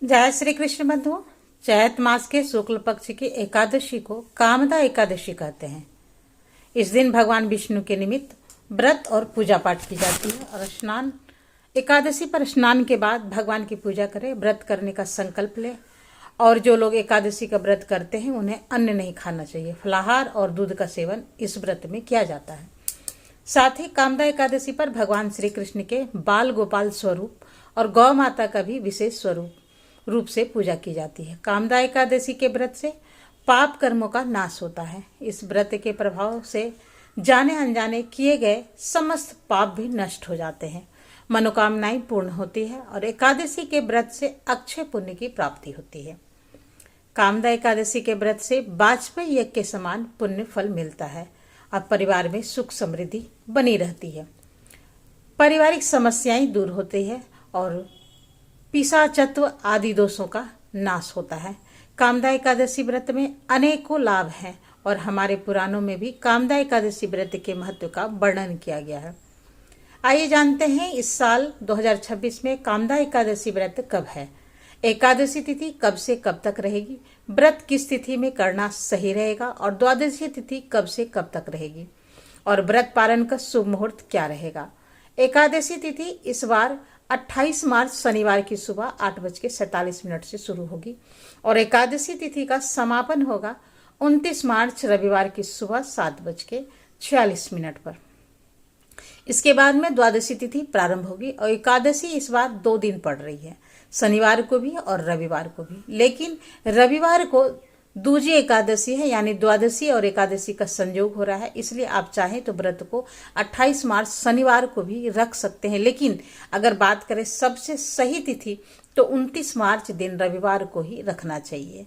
जय श्री कृष्ण बंधुओं। चैत मास के शुक्ल पक्ष की एकादशी को कामदा एकादशी कहते हैं। इस दिन भगवान विष्णु के निमित्त व्रत और पूजा पाठ की जाती है और स्नान एकादशी पर स्नान के बाद भगवान की पूजा करें, व्रत करने का संकल्प ले। और जो लोग एकादशी का व्रत करते हैं उन्हें अन्न नहीं खाना चाहिए। फलाहार और दूध का सेवन इस व्रत में किया जाता है। साथ ही कामदा एकादशी पर भगवान श्री कृष्ण के बाल गोपाल स्वरूप और गौ माता का भी विशेष रूप से पूजा की जाती है। कामदा एकादशी के व्रत से पाप कर्मों का नाश होता है। इस व्रत के प्रभाव से जाने अनजाने किए गए समस्त पाप भी नष्ट हो जाते हैं, मनोकामनाएं पूर्ण होती है और एकादशी के व्रत से अक्षय पुण्य की प्राप्ति होती है। कामदा एकादशी के व्रत से वाजपेयी यज्ञ के समान पुण्य फल मिलता है और परिवार में सुख समृद्धि बनी रहती है। पारिवारिक समस्याएं दूर होती है और पिशाचत्व आदि दोषों का नाश होता है। कामदा एकादशी व्रत में अनेकों लाभ हैं और हमारे पुराणों में भी कामदा एकादशी व्रत के महत्व का वर्णन किया गया है। आइए जानते हैं इस साल 2026 में कामदा एकादशी व्रत कब है, एकादशी तिथि कब से कब तक रहेगी, व्रत किस तिथि में करना सही रहेगा और द्वादशी तिथि कब से कब तक रहेगी और व्रत पालन का शुभ मुहूर्त क्या रहेगा। एकादशी तिथि इस बार 28 मार्च शनिवार की सुबह 8:47 से शुरू होगी और एकादशी तिथि का समापन होगा 29 मार्च रविवार की सुबह 7:46 पर। इसके बाद में द्वादशी तिथि प्रारंभ होगी और एकादशी इस बार 2 दिन पड़ रही है, शनिवार को भी और रविवार को भी। लेकिन रविवार को दूजी एकादशी है, यानी द्वादशी और एकादशी का संयोग हो रहा है, इसलिए आप चाहें तो व्रत को 28 मार्च शनिवार को भी रख सकते हैं। लेकिन अगर बात करें सबसे सही तिथि तो 29 मार्च दिन रविवार को ही रखना चाहिए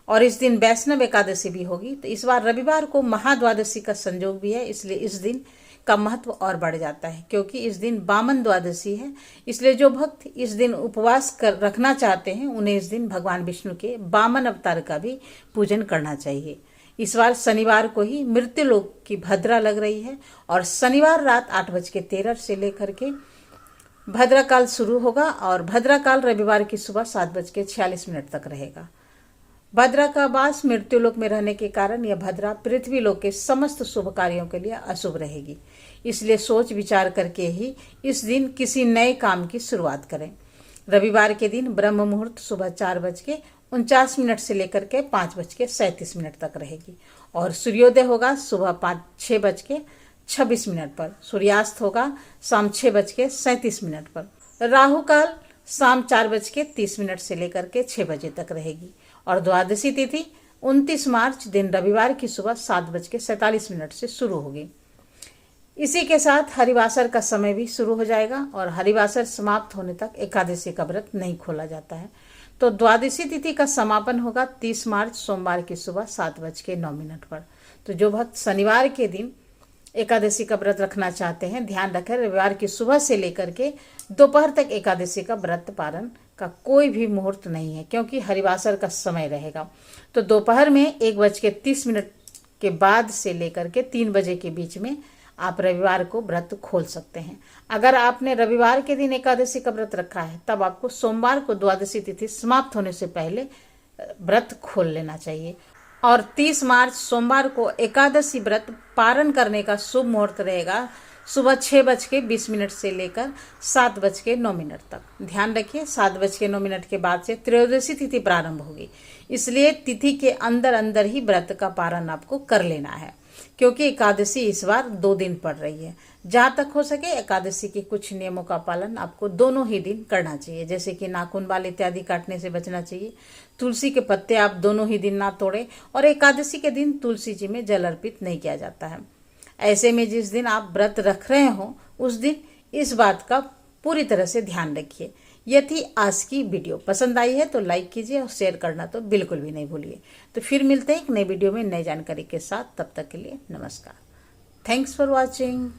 और इस दिन वैष्णव एकादशी भी होगी। तो इस बार रविवार को महाद्वादशी का संयोग भी है, इसलिए इस दिन का महत्व और बढ़ जाता है क्योंकि इस दिन वामन द्वादशी है। इसलिए जो भक्त इस दिन उपवास कर रखना चाहते हैं उन्हें इस दिन भगवान विष्णु के वामन अवतार का भी पूजन करना चाहिए। इस बार शनिवार को ही मृत्युलोक की भद्रा लग रही है और शनिवार रात 8:13 से लेकर के भद्रा काल शुरू होगा और भद्रा काल रविवार की सुबह 7:46 तक रहेगा। भद्रा का वास मृत्युलोक में रहने के कारण यह भद्रा पृथ्वी लोक के समस्त शुभ कार्यों के लिए अशुभ रहेगी। इसलिए सोच विचार करके ही इस दिन किसी नए काम की शुरुआत करें। रविवार के दिन ब्रह्म मुहूर्त सुबह 4:49 से लेकर के 5:37 तक रहेगी और सूर्योदय होगा सुबह 6:26 पर। सूर्यास्त होगा शाम 6:37 पर। राहु काल शाम 4:30 से लेकर के 6 बजे तक रहेगी और द्वादशी तिथि 29 मार्च दिन रविवार की सुबह 7:47 से शुरू होगी। इसी के साथ हरिवासर का समय भी शुरू हो जाएगा और हरिवासर समाप्त होने तक एकादशी का व्रत नहीं खोला जाता है। तो द्वादशी तिथि का समापन होगा 30 मार्च सोमवार की सुबह 7:09 पर। तो जो भक्त शनिवार के दिन एकादशी का व्रत रखना चाहते हैं ध्यान रखें, रविवार की सुबह से लेकर के दोपहर तक एकादशी का व्रत पारण का कोई भी मुहूर्त नहीं है क्योंकि हरिवासर का समय रहेगा। तो दोपहर में 1:30 के बाद से लेकर के 3 बजे के बीच में आप रविवार को व्रत खोल सकते हैं। अगर आपने रविवार के दिन एकादशी का व्रत रखा है तब आपको सोमवार को द्वादशी तिथि समाप्त होने से पहले व्रत खोल लेना चाहिए और 30 मार्च सोमवार को एकादशी व्रत पारण करने का शुभ मुहूर्त रहेगा सुबह 6:20 से लेकर 7:09 तक। ध्यान रखिए 7:09 के बाद से त्रयोदशी तिथि प्रारंभ होगी, इसलिए तिथि के अंदर अंदर ही व्रत का पारण आपको कर लेना है क्योंकि एकादशी इस बार 2 दिन पड़ रही है। जहां तक हो सके एकादशी के कुछ नियमों का पालन आपको दोनों ही दिन करना चाहिए, जैसे कि नाखून बाल इत्यादि काटने से बचना चाहिए। तुलसी के पत्ते आप दोनों ही दिन ना तोड़ें और एकादशी के दिन तुलसी जी में जल अर्पित नहीं किया जाता है। ऐसे में जिस दिन आप व्रत रख रहे हो उस दिन इस बात का पूरी तरह से ध्यान रखिए। यदि आज की वीडियो पसंद आई है तो लाइक कीजिए और शेयर करना तो बिल्कुल भी नहीं भूलिए। तो फिर मिलते हैं एक नई वीडियो में नई जानकारी के साथ, तब तक के लिए नमस्कार। Thanks for watching.